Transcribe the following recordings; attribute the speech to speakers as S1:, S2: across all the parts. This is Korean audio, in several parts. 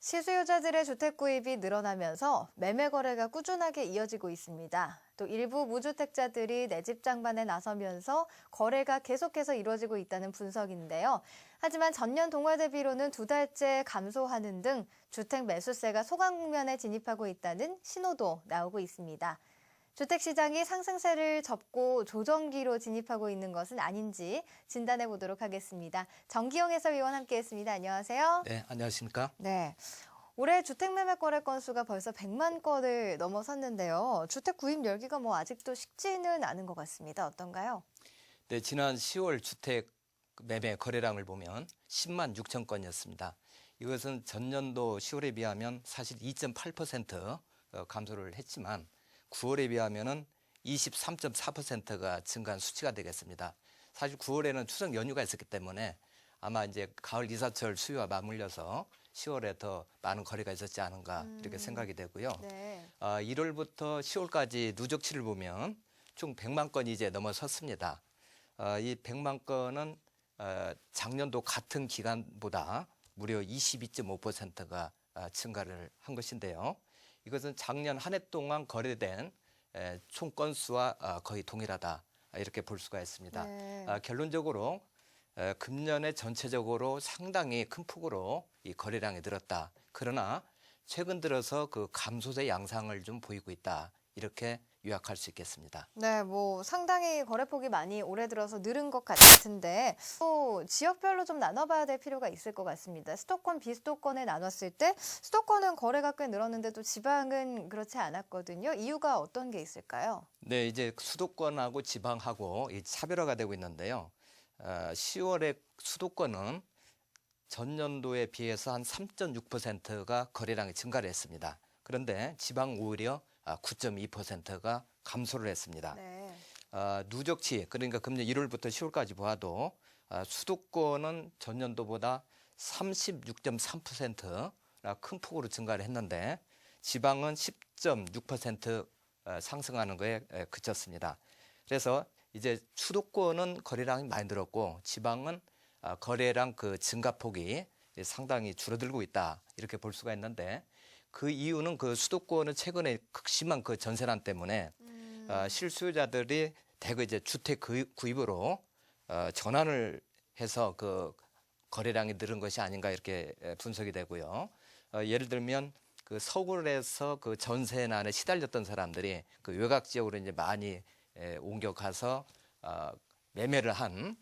S1: 시수요자들의 주택 구입이 늘어나면서 매매 거래가 꾸준하게 이어지고 있습니다. 또 일부 무주택자들이 내 집 장만에 나서면서 거래가 계속해서 이루어지고 있다는 분석인데요. 하지만 전년 동월 대비로는 2달째 감소하는 등 주택 매수세가 소강 국면에 진입하고 있다는 신호도 나오고 있습니다. 주택시장이 상승세를 접고 조정기로 진입하고 있는 것은 아닌지 진단해 보도록 하겠습니다. 정기용 해설위원 함께했습니다. 안녕하세요.
S2: 네, 안녕하십니까?
S1: 네. 올해 주택 매매 거래 건수가 벌써 100만 건을 넘어섰는데요. 주택 구입 열기가 아직도 식지는 않은 것 같습니다. 어떤가요?
S2: 네, 지난 10월 주택 매매 거래량을 보면 10만 6천 건이었습니다. 이것은 전년도 10월에 비하면 사실 2.8% 감소를 했지만 9월에 비하면은 23.4%가 증가한 수치가 되겠습니다. 사실 9월에는 추석 연휴가 있었기 때문에 아마 이제 가을 이사철 수요와 맞물려서 10월에 더 많은 거래가 있었지 않은가 이렇게 생각이 되고요.
S1: 네.
S2: 1월부터 10월까지 누적치를 보면 총 100만 건이 이제 넘어섰습니다. 이 100만 건은 작년도 같은 기간보다 무려 22.5%가 증가를 한 것인데요. 이것은 작년 한 해 동안 거래된 총 건수와 거의 동일하다 이렇게 볼 수가 있습니다.
S1: 네.
S2: 결론적으로 금년에 전체적으로 상당히 큰 폭으로 이 거래량이 늘었다. 그러나 최근 들어서 그 감소세 양상을 좀 보이고 있다. 이렇게 요약할 수 있겠습니다.
S1: 네, 상당히 거래폭이 많이 올해 들어서 늘은 것 같은데 또 지역별로 좀 나눠봐야 될 필요가 있을 것 같습니다. 수도권, 비수도권에 나눴을 때 수도권은 거래가 꽤 늘었는데 또 지방은 그렇지 않았거든요. 이유가 어떤 게 있을까요?
S2: 네, 이제 수도권하고 지방하고 이 차별화가 되고 있는데요. 10월에 수도권은 전년도에 비해서 한 3.6%가 거래량이 증가를 했습니다. 그런데 지방 오히려 9.2%가 감소를 했습니다.
S1: 네.
S2: 누적치, 그러니까 금년 1월부터 10월까지 보아도 수도권은 전년도보다 36.3%나 큰 폭으로 증가를 했는데 지방은 10.6% 상승하는 거에 그쳤습니다. 그래서 이제 수도권은 거래량이 많이 늘었고 지방은 거래량 그 증가폭이 상당히 줄어들고 있다 이렇게 볼 수가 있는데 그 이유는 그 수도권은 최근에 극심한 그 전세난 때문에 실수요자들이 대거 이제 주택 구입으로 전환을 해서 그 거래량이 늘은 것이 아닌가 이렇게 분석이 되고요. 예를 들면 그 서울에서 그 전세난에 시달렸던 사람들이 그 외곽 지역으로 이제 많이 옮겨가서 매매를 한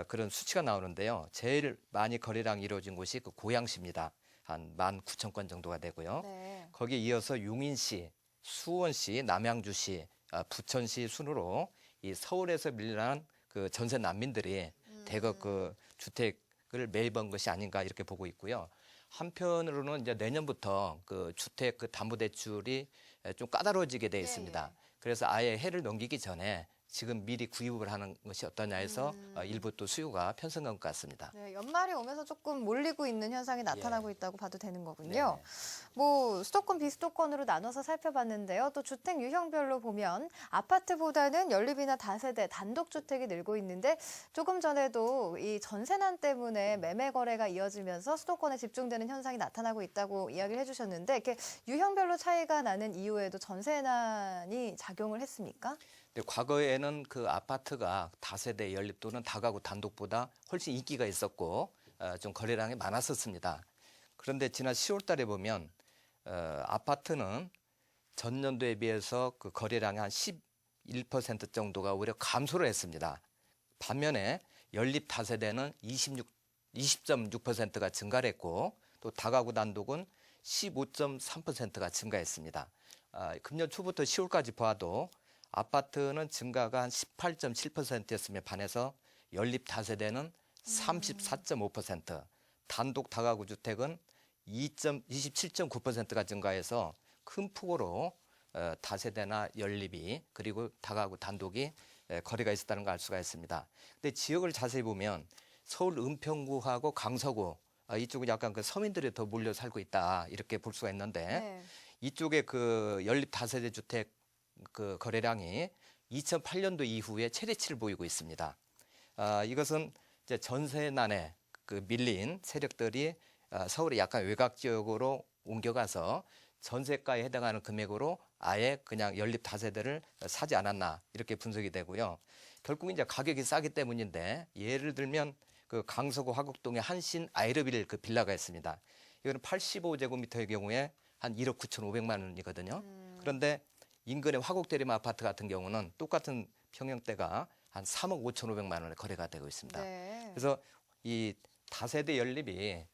S2: 그런 수치가 나오는데요. 제일 많이 거래량이 이루어진 곳이 그 고양시입니다. 한 19,000건 정도가 되고요.
S1: 네.
S2: 거기에 이어서 용인시, 수원시, 남양주시, 부천시 순으로 이 서울에서 밀려난 그 전세 난민들이 대거 그 주택을 매입한 것이 아닌가 이렇게 보고 있고요. 한편으로는 이제 내년부터 그 주택 그 담보대출이 좀 까다로워지게 돼 있습니다. 그래서 아예 해를 넘기기 전에 지금 미리 구입을 하는 것이 어떠냐 해서 일부 또 수요가 편성한 것 같습니다.
S1: 네, 연말이 오면서 조금 몰리고 있는 현상이 나타나고 있다고 봐도 되는 거군요.
S2: 네네.
S1: 수도권, 비수도권으로 나눠서 살펴봤는데요. 또 주택 유형별로 보면 아파트보다는 연립이나 다세대, 단독주택이 늘고 있는데 조금 전에도 이 전세난 때문에 매매 거래가 이어지면서 수도권에 집중되는 현상이 나타나고 있다고 이야기를 해주셨는데 이렇게 유형별로 차이가 나는 이후에도 전세난이 작용을 했습니까?
S2: 근데 과거에는 그 아파트가 다세대 연립 또는 다가구 단독보다 훨씬 인기가 있었고 좀 거래량이 많았었습니다. 그런데 지난 10월 달에 보면 아파트는 전년도에 비해서 그 거래량이 한 11% 정도가 오히려 감소를 했습니다. 반면에 연립 다세대는 20.6%가 증가를 했고 또 다가구 단독은 15.3%가 증가했습니다. 금년 초부터 10월까지 봐도 아파트는 증가가 한 18.7%였으며 반해서 연립 다세대는 34.5%, 단독 다가구 주택은 27.9%가 증가해서 큰 폭으로 다세대나 연립이 그리고 다가구 단독이 거래가 있었다는 걸 알 수가 있습니다. 근데 지역을 자세히 보면 서울 은평구하고 강서구 이쪽은 약간 그 서민들이 더 몰려 살고 있다 이렇게 볼 수가 있는데 이쪽에 그 연립 다세대 주택 그 거래량이 2008년도 이후에 최대치를 보이고 있습니다. 이것은 이제 전세난에 그 밀린 세력들이 서울의 약간 외곽 지역으로 옮겨가서 전세가에 해당하는 금액으로 아예 그냥 연립 다세대를 사지 않았나 이렇게 분석이 되고요. 결국 이제 가격이 싸기 때문인데 예를 들면 그 강서구 화곡동에 한신 아이러빌 그 빌라가 있습니다. 이거는 85제곱미터의 경우에 한 1억 9,500만 원이거든요. 그런데 인근의 화곡대림 아파트 같은 경우는 똑같은 평형대가 한 3억 5,500만 원에 거래가 되고 있습니다.
S1: 네.
S2: 그래서 이 다세대 연립이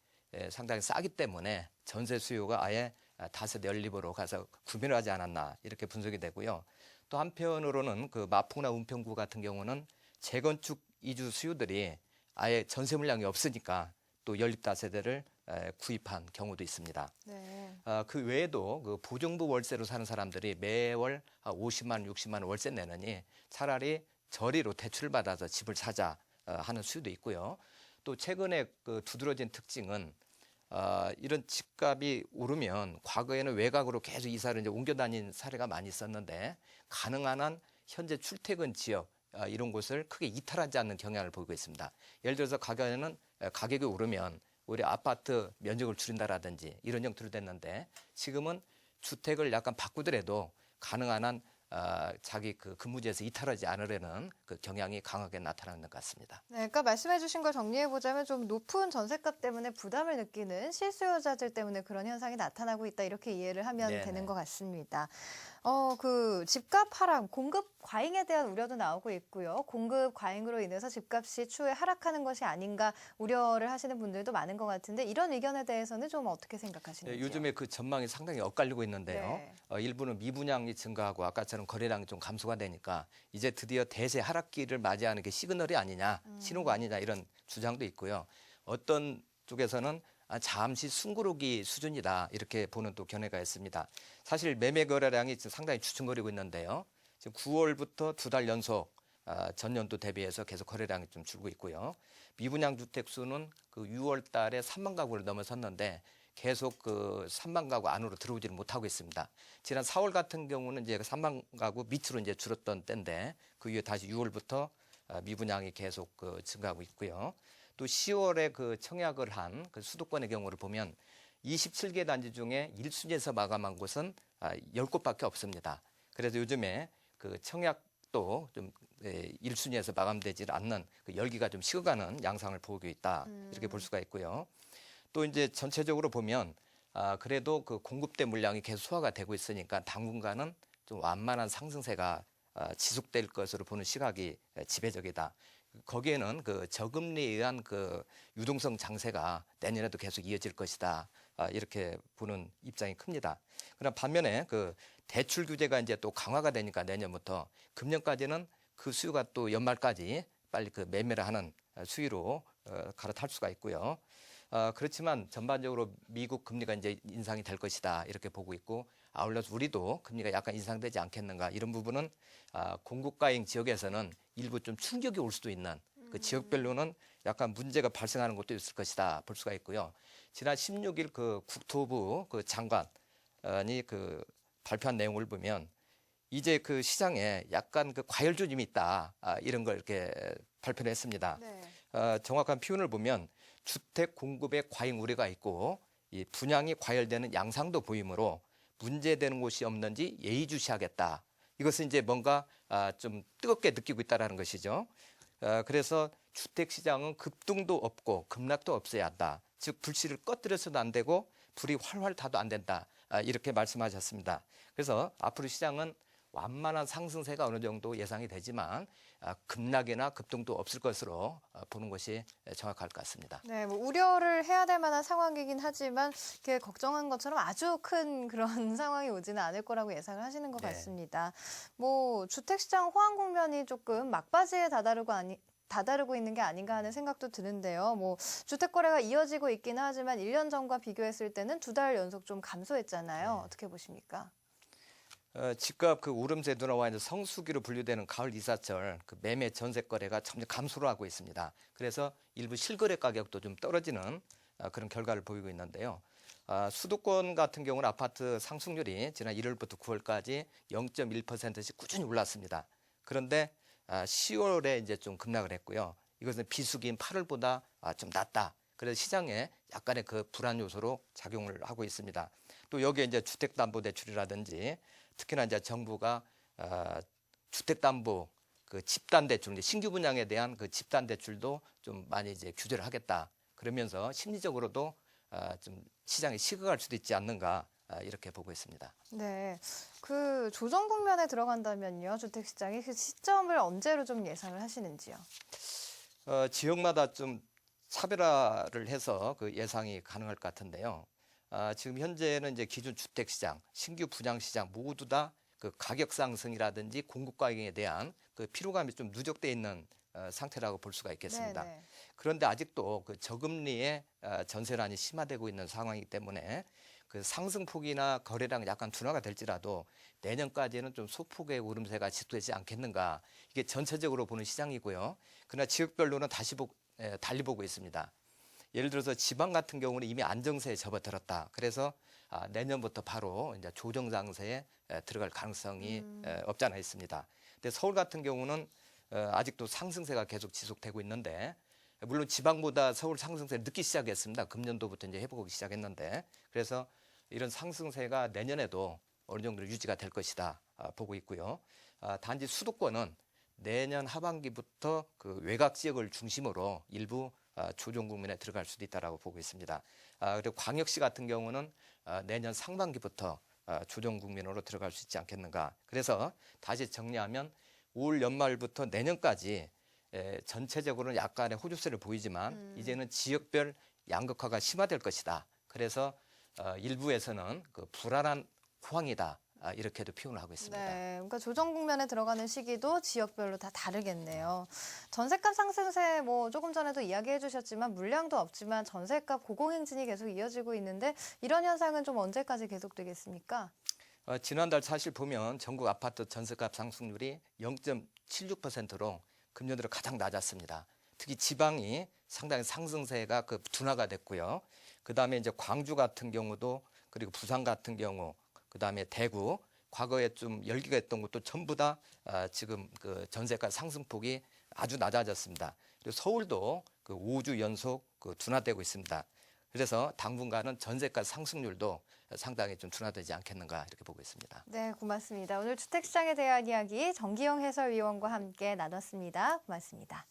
S2: 상당히 싸기 때문에 전세 수요가 아예 다세대 연립으로 가서 구매를 하지 않았나 이렇게 분석이 되고요. 또 한편으로는 그 마포나 은평구 같은 경우는 재건축 이주 수요들이 아예 전세 물량이 없으니까 또 연립 다세대를 구입한 경우도 있습니다.
S1: 네.
S2: 그 외에도 그 보증부 월세로 사는 사람들이 매월 50만 원, 60만 원 월세 내느니 차라리 저리로 대출을 받아서 집을 사자 하는 수요도 있고요. 또 최근에 그 두드러진 특징은 이런 집값이 오르면 과거에는 외곽으로 계속 이사를 이제 옮겨 다닌 사례가 많이 있었는데 가능한 한 현재 출퇴근 지역 이런 곳을 크게 이탈하지 않는 경향을 보이고 있습니다. 예를 들어서 가격이 오르면 우리 아파트 면적을 줄인다라든지 이런 형태로 됐는데 지금은 주택을 약간 바꾸더라도 가능한 한 자기 그 근무지에서 이탈하지 않으려는 그 경향이 강하게 나타나는 것 같습니다.
S1: 네, 그러니까 말씀해주신 걸 정리해보자면 좀 높은 전셋값 때문에 부담을 느끼는 실수요자들 때문에 그런 현상이 나타나고 있다 이렇게 이해를 하면
S2: 네네.
S1: 되는 것 같습니다. 그 집값 하락, 공급 과잉에 대한 우려도 나오고 있고요. 공급 과잉으로 인해서 집값이 추후에 하락하는 것이 아닌가 우려를 하시는 분들도 많은 것 같은데 이런 의견에 대해서는 좀 어떻게 생각하시는지요?
S2: 요즘에 그 전망이 상당히 엇갈리고 있는데요.
S1: 네.
S2: 일부는 미분양이 증가하고 아까처럼 거래량이 좀 감소가 되니까 이제 드디어 대세 하락기를 맞이하는 게 시그널이 아니냐, 신호가 아니냐 이런 주장도 있고요. 어떤 쪽에서는 잠시 숨고르기 수준이다 이렇게 보는 또 견해가 있습니다. 사실 매매 거래량이 지금 상당히 주춤거리고 있는데요. 지금 9월부터 2달 연속 전년도 대비해서 계속 거래량이 좀 줄고 있고요. 미분양 주택 수는 그 6월 달에 3만 가구를 넘어섰는데 계속 그 3만 가구 안으로 들어오지를 못하고 있습니다. 지난 4월 같은 경우는 이제 3만 가구 밑으로 이제 줄었던 때인데 그 이후에 다시 6월부터 미분양이 계속 그 증가하고 있고요. 또 10월에 그 청약을 한 그 수도권의 경우를 보면 27개 단지 중에 1순위에서 마감한 곳은 10곳밖에 없습니다. 그래서 요즘에 그 청약도 좀 1순위에서 마감되지 않는 그 열기가 좀 식어가는 양상을 보이고 있다. 이렇게 볼 수가 있고요. 또 이제 전체적으로 보면 그래도 그 공급대 물량이 계속 소화가 되고 있으니까 당분간은 좀 완만한 상승세가 지속될 것으로 보는 시각이 지배적이다. 거기에는 그 저금리에 의한 그 유동성 장세가 내년에도 계속 이어질 것이다. 이렇게 보는 입장이 큽니다. 그러나 반면에 그 대출 규제가 이제 또 강화가 되니까 내년부터 금년까지는 그 수요가 또 연말까지 빨리 그 매매를 하는 수위로 갈아탈 수가 있고요. 그렇지만 전반적으로 미국 금리가 이제 인상이 될 것이다 이렇게 보고 있고 아울러서 우리도 금리가 약간 인상되지 않겠는가 이런 부분은 공급과잉 지역에서는 일부 좀 충격이 올 수도 있는 그 지역별로는 약간 문제가 발생하는 것도 있을 것이다 볼 수가 있고요. 지난 16일 그 국토부 그 장관이 그 발표한 내용을 보면 이제 그 시장에 약간 그 과열 조짐이 있다 이런 걸 이렇게 발표를 했습니다.
S1: 네.
S2: 정확한 표현을 보면 주택 공급에 과잉 우려가 있고 이 분양이 과열되는 양상도 보이므로 문제되는 곳이 없는지 예의주시하겠다. 이것은 이제 뭔가 좀 뜨겁게 느끼고 있다라는 것이죠. 그래서 주택 시장은 급등도 없고 급락도 없어야 한다. 즉 불씨를 꺼뜨려서도 안 되고 불이 활활 타도 안 된다. 이렇게 말씀하셨습니다. 그래서 앞으로 시장은 완만한 상승세가 어느 정도 예상이 되지만 급락이나 급등도 없을 것으로 보는 것이 정확할 것 같습니다.
S1: 네, 뭐 우려를 해야 될 만한 상황이긴 하지만 이렇게 걱정한 것처럼 아주 큰 그런 상황이 오지는 않을 거라고 예상을 하시는 것
S2: 네.
S1: 같습니다. 뭐 주택시장 호황 국면이 조금 막바지에 다다르고 있는 게 아닌가 하는 생각도 드는데요. 뭐 주택 거래가 이어지고 있기는 하지만 1년 전과 비교했을 때는 2달 연속 좀 감소했잖아요.
S2: 네.
S1: 어떻게 보십니까?
S2: 집값 그 오름세 둔화와 이제 성수기로 분류되는 가을 이사철 그 매매 전세 거래가 점점 감소를 하고 있습니다. 그래서 일부 실거래 가격도 좀 떨어지는 그런 결과를 보이고 있는데요. 수도권 같은 경우는 아파트 상승률이 지난 1월부터 9월까지 0.1%씩 꾸준히 올랐습니다. 그런데 10월에 이제 좀 급락을 했고요. 이것은 비수기인 8월보다 좀 낮다. 그래서 시장에 약간의 그 불안 요소로 작용을 하고 있습니다. 또 여기에 이제 주택담보대출이라든지 특히나 이제 정부가 주택담보 그 집단대출, 신규 분양에 대한 그 집단대출도 좀 많이 이제 규제를 하겠다. 그러면서 심리적으로도 좀 시장이 식어갈 수도 있지 않는가 이렇게 보고 있습니다.
S1: 네, 그 조정 국면에 들어간다면요, 주택시장이 그 시점을 언제로 좀 예상을 하시는지요?
S2: 지역마다 좀 차별화를 해서 그 예상이 가능할 것 같은데요. 지금 현재는 이제 기존 주택시장, 신규 분양시장 모두 다 그 가격 상승이라든지 공급 과잉에 대한 그 피로감이 좀 누적돼 있는 상태라고 볼 수가 있겠습니다.
S1: 네네.
S2: 그런데 아직도 그 저금리의 전세난이 심화되고 있는 상황이기 때문에 그 상승폭이나 거래량 약간 둔화가 될지라도 내년까지는 좀 소폭의 오름세가 지속되지 않겠는가. 이게 전체적으로 보는 시장이고요. 그러나 지역별로는 달리 보고 있습니다. 예를 들어서 지방 같은 경우는 이미 안정세에 접어들었다. 그래서 내년부터 바로 이제 조정 장세에 들어갈 가능성이 없지 않아 있습니다. 근데 서울 같은 경우는 아직도 상승세가 계속 지속되고 있는데 물론 지방보다 서울 상승세를 늦기 시작했습니다. 금년도부터 이제 회복하기 시작했는데 그래서 이런 상승세가 내년에도 어느 정도 유지가 될 것이다 보고 있고요. 단지 수도권은 내년 하반기부터 그 외곽 지역을 중심으로 일부 조정 국면에 들어갈 수도 있다라고 보고 있습니다. 그리고 광역시 같은 경우는 내년 상반기부터 조정 국면으로 들어갈 수 있지 않겠는가. 그래서 다시 정리하면 올 연말부터 내년까지 전체적으로는 약간의 호조세를 보이지만 이제는 지역별 양극화가 심화될 것이다. 그래서 일부에서는 그 불안한 호황이다. 이렇게도 표현을 하고 있습니다.
S1: 네, 그러니까 조정 국면에 들어가는 시기도 지역별로 다 다르겠네요. 전셋값 상승세 뭐 조금 전에도 이야기해 주셨지만 물량도 없지만 전셋값 고공행진이 계속 이어지고 있는데 이런 현상은 좀 언제까지 계속되겠습니까?
S2: 지난달 사실 보면 전국 아파트 전셋값 상승률이 0.76%로 금년 들어 가장 낮았습니다. 특히 지방이 상당히 상승세가 그 둔화가 됐고요. 그다음에 이제 광주 같은 경우도 그리고 부산 같은 경우 그다음에 대구 과거에 좀 열기가 있던 곳도 전부 다 지금 그 전세가 상승폭이 아주 낮아졌습니다. 그리고 서울도 그 5주 연속 그 둔화되고 있습니다. 그래서 당분간은 전세가 상승률도 상당히 좀 둔화되지 않겠는가 이렇게 보고 있습니다.
S1: 네, 고맙습니다. 오늘 주택시장에 대한 이야기 정기영 해설위원과 함께 나눴습니다. 고맙습니다.